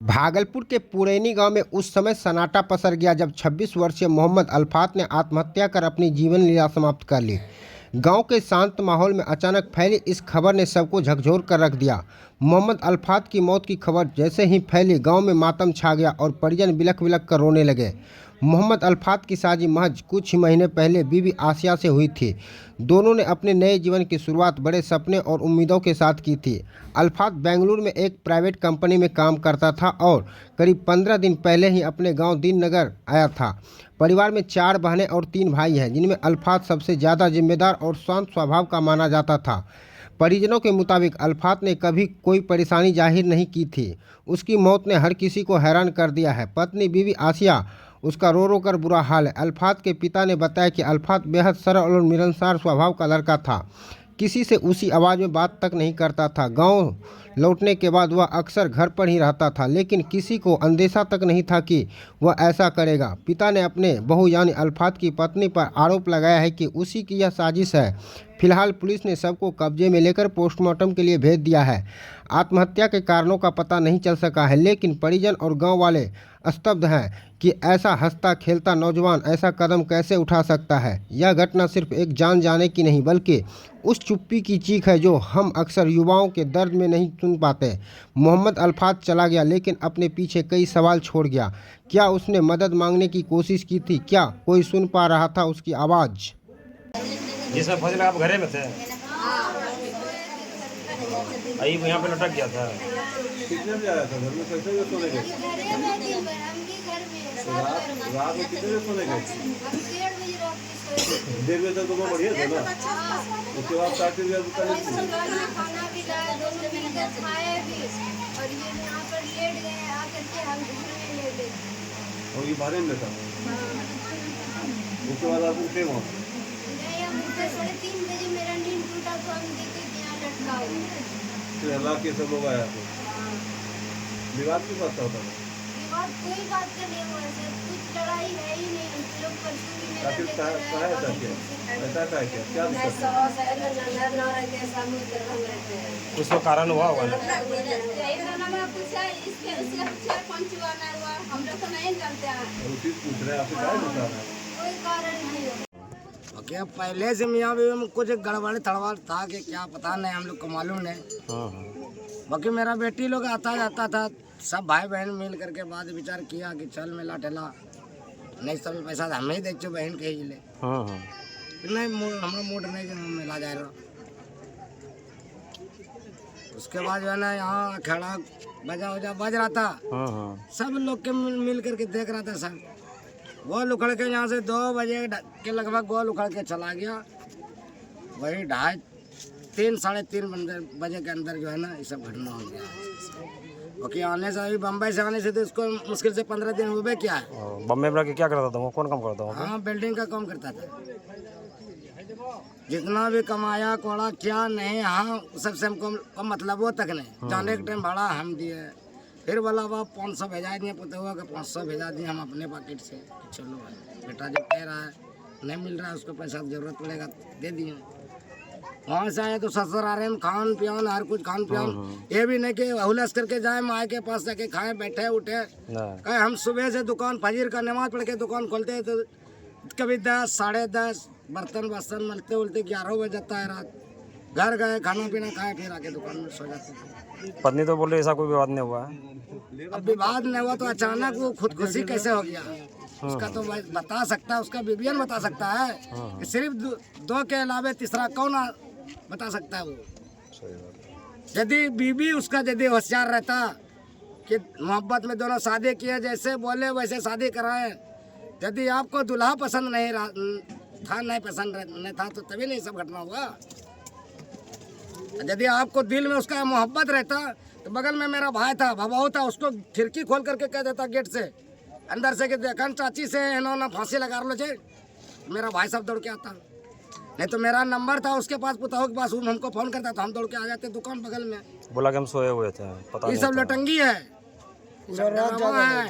भागलपुर के पुरैनी गांव में उस समय सन्नाटा पसर गया जब 26 वर्षीय मोहम्मद अल्फात ने आत्महत्या कर अपनी जीवन लीला समाप्त कर ली। गांव के शांत माहौल में अचानक फैली इस खबर ने सबको झकझोर कर रख दिया। मोहम्मद अल्फात की मौत की खबर जैसे ही फैली, गांव में मातम छा गया और परिजन बिलख बिलख कर रोने लगे। मोहम्मद अल्फात की शादी महज कुछ ही महीने पहले बीवी आसिया से हुई थी। दोनों ने अपने नए जीवन की शुरुआत बड़े सपने और उम्मीदों के साथ की थी। अल्फात बेंगलुरु में एक प्राइवेट कंपनी में काम करता था और करीब 15 दिन पहले ही अपने गांव दीननगर आया था। परिवार में 4 बहनें और 3 भाई हैं, जिनमें अल्फात सबसे ज़्यादा जिम्मेदार और शांत स्वभाव का माना जाता था। परिजनों के मुताबिक अल्फात ने कभी कोई परेशानी जाहिर नहीं की थी। उसकी मौत ने हर किसी को हैरान कर दिया है। पत्नी बीवी आसिया, उसका रो रो कर बुरा हाल है। अल्फात के पिता ने बताया कि अल्फात बेहद सरल और मिलनसार स्वभाव का लड़का था। किसी से ऊंची आवाज़ में बात तक नहीं करता था। गांव लौटने के बाद वह अक्सर घर पर ही रहता था, लेकिन किसी को अंदेशा तक नहीं था कि वह ऐसा करेगा। पिता ने अपने बहू यानी अल्फात की पत्नी पर आरोप लगाया है कि उसी की यह साजिश है। फिलहाल पुलिस ने सबको कब्जे में लेकर पोस्टमार्टम के लिए भेज दिया है। आत्महत्या के कारणों का पता नहीं चल सका है, लेकिन परिजन और गांव वाले स्तब्ध हैं कि ऐसा हंसता खेलता नौजवान ऐसा कदम कैसे उठा सकता है। यह घटना सिर्फ एक जान जाने की नहीं, बल्कि उस चुप्पी की चीख है जो हम अक्सर युवाओं के दर्द में नहीं सुन पाते। मोहम्मद अल्फात चला गया, लेकिन अपने पीछे कई सवाल छोड़ गया। क्या उसने मदद मांगने की कोशिश की थी? क्या कोई सुन पा रहा था उसकी आवाज़? जिसमें फंसे आप घरे में थे? आई यहाँ पे लटक गया था। कितने बजे आया था? घर में कैसे बजे सोने गए? रात में कितने बजे सोने गए? 1:30 बजे तक तो वो बढ़िया था ना। उसके बाद 4 बजे और ये बारे में था। उसके बाद आप उठे वहाँ? मेरा नींद टूटा तो हम देखे कि यहाँ लटका हुआ। फिर अल्लाह के सब लोग आया थे। विवाद की बात होता था? विवाद कोई बात का नहीं हुआ सर, कुछ लड़ाई है ही नहीं। हम लोग परसों भी मेरा आखिर ऐसा क्या? ऐसा क्या क्या? क्या दिक्कत है? कुछ तो कारण हुआ होगा ना। हम लोग तो नहीं जानते हैं, और उसी पूछ रहे हैं आपसे क्या बता रहे हैं? कोई कारण नहीं है। क्या पहले से मियाँ बीवी में कुछ गड़बड़ थड़बड़ था कि क्या पता नहीं, हम लोग को मालूम नहीं। बाकी मेरा बेटी लोग आता जाता था, सब भाई बहन मिल करके बाद विचार किया कि चल मिला ठेला नहीं, सब पैसा हम ही देख बहन के ही ले। नहीं हमारा मूड नहीं कि मिला जाए रहा। उसके बाद जो है ना यहाँ खेड़ा बजा वजा बज रहा था, सब लोग के मिल करके देख रहा था। सब वो उखड़ के यहाँ से 2 बजे के लगभग गोल उखड़ के चला गया। वही 2:30 साढ़े 3 बजे के अंदर जो है ना ये सब घटना हो गया। क्योंकि आने से अभी बम्बई से आने से तो इसको मुश्किल से 15 दिन हुए क्या है। बम्बई में क्या करता था वो? कौन काम करता था? हाँ, बिल्डिंग का काम करता था। जितना भी कमाया कोड़ा क्या नहीं, हाँ सबसे हमको मतलब वो तक नहीं। जाने के टाइम भाड़ा हम दिए, फिर बोला बाप 500 भेजा दिए, पता हुआ कि 500 भेजा दिए हम अपने पॉकेट से। चलो बेटा जब कह रहा है नहीं मिल रहा है, उसको पैसा की जरूरत पड़ेगा दे दिए। वहाँ से आए तो ससुर आ रहे हैं, खान पियान हर कुछ खान पियान। ये भी नहीं कि हुलस करके जाए माँ के पास जाके खाए बैठे उठे। कहे हम सुबह से दुकान फजीर का नमाज पढ़ के दुकान खोलते हैं तो कभी 10 साढ़े 10 बर्तन बर्तन मलते उलते 11 बज जाता है रात। घर गए खाना पीना खाए फिर आके दुकान में सो जाते थे। पत्नी तो बोल रही ऐसा कोई विवाद नहीं हुआ है। अब विवाद नहीं हुआ तो अचानक वो खुदकुशी कैसे हो गया? उसका तो बता सकता है, उसका बीबीएन बता सकता है कि सिर्फ 2 के अलावा तीसरा कौन बता सकता है? वो यदि बीबी उसका यदि होशियार रहता कि मोहब्बत में दोनों शादी किए, जैसे बोले वैसे शादी कराए, यदि आपको दूल्हा पसंद नहीं था, नहीं पसंद नहीं था तो तभी नहीं सब घटना हुआ। यदि आपको दिल में उसका मोहब्बत रहता तो बगल में मेरा भाई था, भवाऊ था, उसको खिड़की खोल करके कह देता गेट से अंदर से कि देखन चाची से इन्होंने फांसी लगा लो जे, मेरा भाई सब दौड़ के आता। नहीं तो मेरा नंबर था उसके पास, पुताओं के पास, हमको फोन करता तो हम दौड़ के आ जाते दुकान बगल में। बोला कि हम सोए हुए थे, पता ये नहीं सब था। लटंगी है, ड्रामा है,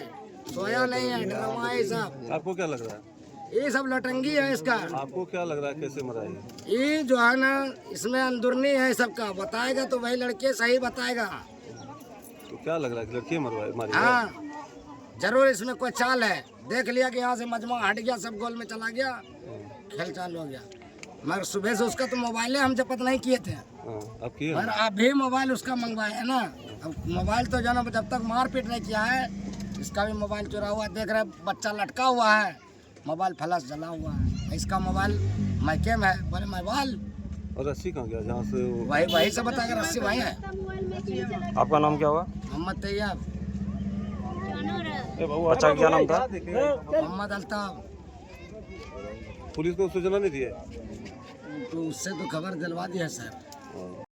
सोया नहीं है, ड्रामा है सब। आपको क्या लग रहा है? ये सब लटंगी है इसका। आपको क्या लग रहा है कैसे मरा है? ये जो है ना इसमें अंदुरनी है सबका, बताएगा तो वही लड़के सही बताएगा। तो क्या लग रहा है कि लड़की मरवाई मारी है? हाँ जरूर इसमें कोई चाल है। देख लिया कि यहाँ से मजमा हट गया, सब गोल में चला गया, खेल चालू हो गया। मगर सुबह से उसका तो मोबाइल हम जब पता नहीं किए थे, हाँ, अब किए पर अभी मोबाइल उसका मंगवाया है ना। अब मोबाइल तो जाना जब तक मारपीट नहीं किया है, इसका भी मोबाइल चुरा हुआ। देख रहे बच्चा लटका हुआ है, मोबाइल फ्लैश जला हुआ है। इसका मोबाइल मायके में है, बोले मोबाइल और रस्सी कहाँ गया जहाँ से वो वही से बता के रस्सी वही है। आपका नाम क्या हुआ? मोहम्मद तैयब, बच्चा का क्या नाम था? मोहम्मद अल्ताफ। पुलिस को सूचना नहीं दी है? तो उससे तो खबर दिलवा दी है सर।